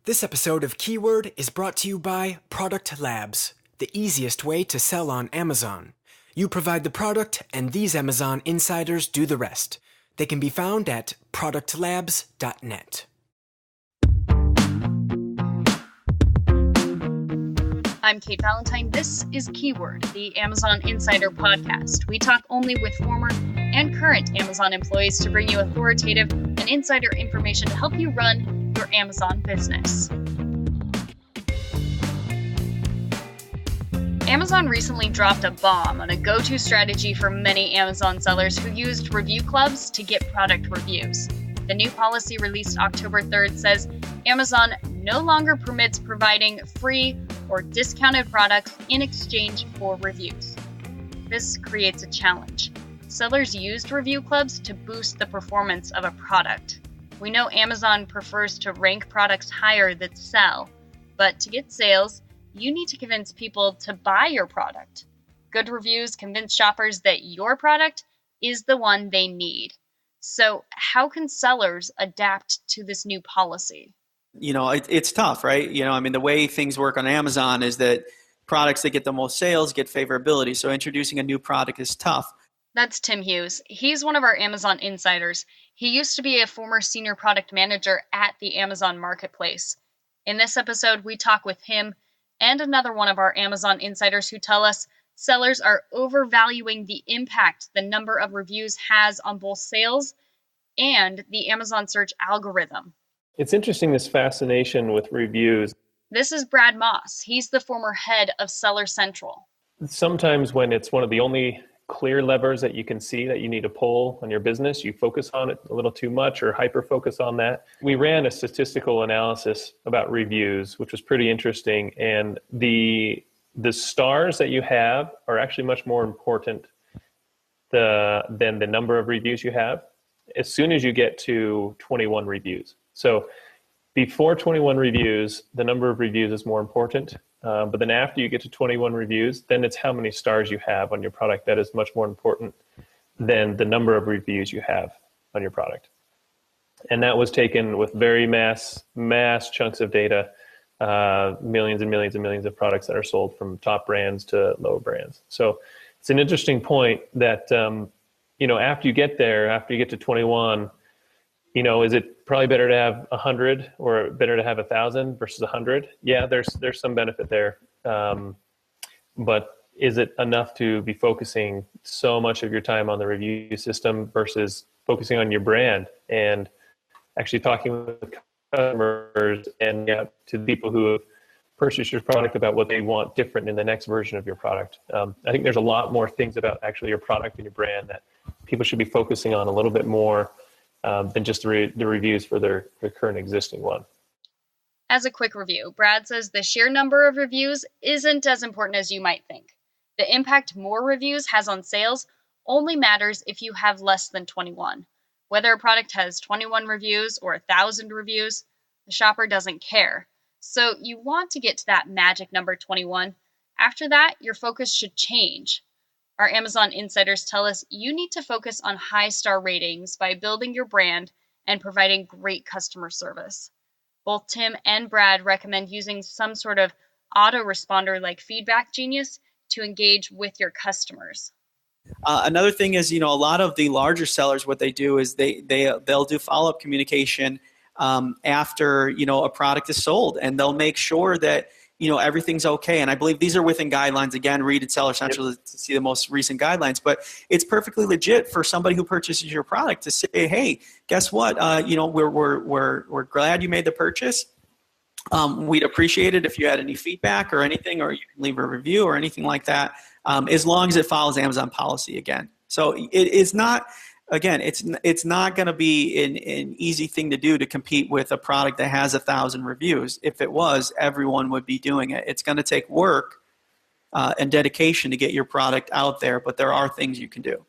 This episode of Keyword is brought to you by Product Labs, the easiest way to sell on Amazon. You provide the product, and these Amazon insiders do the rest. They can be found at productlabs.net. I'm Kate Valentine. This is Keyword, the Amazon Insider podcast. We talk only with former and current Amazon employees to bring you authoritative and insider information to help you run your Amazon business. Amazon recently dropped a bomb on a go-to strategy for many Amazon sellers who used review clubs to get product reviews. The new policy released October 3rd says Amazon no longer permits providing free or discounted products in exchange for reviews. This creates a challenge. Sellers used review clubs to boost the performance of a product. We know Amazon prefers to rank products higher that sell, but to get sales, you need to convince people to buy your product. Good reviews convince shoppers that your product is the one they need. So how can sellers adapt to this new policy? It's tough, right? The way things work on Amazon is that products that get the most sales get favorability. So introducing a new product is tough. That's Tim Hughes. He's one of our Amazon insiders. He used to be a former senior product manager at the Amazon Marketplace. In this episode, we talk with him and another one of our Amazon insiders who tell us sellers are overvaluing the impact the number of reviews has on both sales and the Amazon search algorithm. It's interesting, this fascination with reviews. This is Brad Moss. He's the former head of Seller Central. Sometimes when it's one of the only clear levers that you can see that you need to pull on your business, you focus on it a little too much or hyper-focus on that. We ran a statistical analysis about reviews, which was pretty interesting. And the stars that you have are actually much more important than the number of reviews you have as soon as you get to 21 reviews. So before 21 reviews, the number of reviews is more important. But then after you get to 21 reviews, then it's how many stars you have on your product that is much more important than the number of reviews you have on your product. And that was taken with very mass chunks of data, millions and millions and millions of products that are sold from top brands to low brands. So it's an interesting point that, after you get there, after you get to 21, is it probably better to have 100 or better to have 1,000 versus 100? Yeah, there's some benefit there. But is it enough to be focusing so much of your time on the review system versus focusing on your brand and actually talking with customers and to the people who have purchased your product about what they want different in the next version of your product? I think there's a lot more things about actually your product and your brand that people should be focusing on a little bit more than just the reviews for their current existing one. As a quick review, Brad says the sheer number of reviews isn't as important as you might think. The impact more reviews has on sales only matters if you have less than 21. Whether a product has 21 reviews or 1,000 reviews, the shopper doesn't care. So you want to get to that magic number 21. After that, your focus should change. Our Amazon insiders tell us you need to focus on high star ratings by building your brand and providing great customer service. Both Tim and Brad recommend using some sort of autoresponder like Feedback Genius to engage with your customers. Another thing is, a lot of the larger sellers, what they do is they'll do follow-up communication after, a product is sold, and they'll make sure that everything's okay. And I believe these are within guidelines. Again, read at Seller Central to see the most recent guidelines. But it's perfectly legit for somebody who purchases your product to say, hey, guess what? We're glad you made the purchase. We'd appreciate it if you had any feedback or anything, or you can leave a review or anything like that, as long as it follows Amazon policy again. So it is not... Again, it's not going to be an easy thing to do to compete with a product that has 1,000 reviews. If it was, everyone would be doing it. It's going to take work and dedication to get your product out there, but there are things you can do.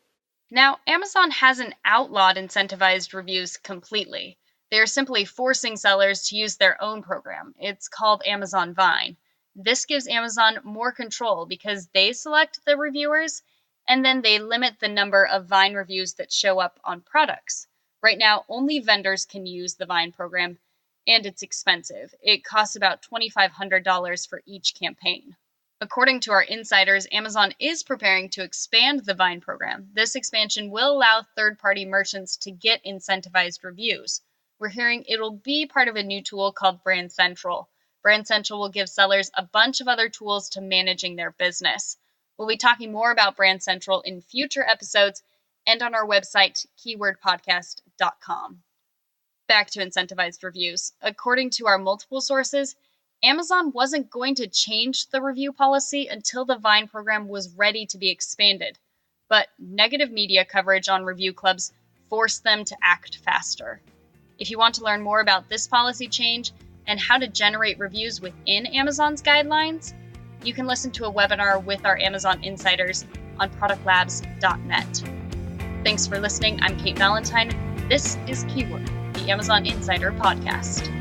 Now, Amazon hasn't outlawed incentivized reviews completely. They are simply forcing sellers to use their own program. It's called Amazon Vine. This gives Amazon more control because they select the reviewers and then they limit the number of Vine reviews that show up on products. Right now, only vendors can use the Vine program, And it's expensive. It costs about $2,500 for each campaign. According to our insiders, Amazon is preparing to expand the Vine program. This expansion will allow third-party merchants to get incentivized reviews. We're hearing it'll be part of a new tool called Brand Central. Brand Central will give sellers a bunch of other tools to managing their business. We'll be talking more about Brand Central in future episodes and on our website, keywordpodcast.com. Back to incentivized reviews. According to our multiple sources, Amazon wasn't going to change the review policy until the Vine program was ready to be expanded. But negative media coverage on review clubs forced them to act faster. If you want to learn more about this policy change and how to generate reviews within Amazon's guidelines, you can listen to a webinar with our Amazon insiders on productlabs.net. Thanks for listening. I'm Kate Valentine. This is Keyword, the Amazon Insider Podcast.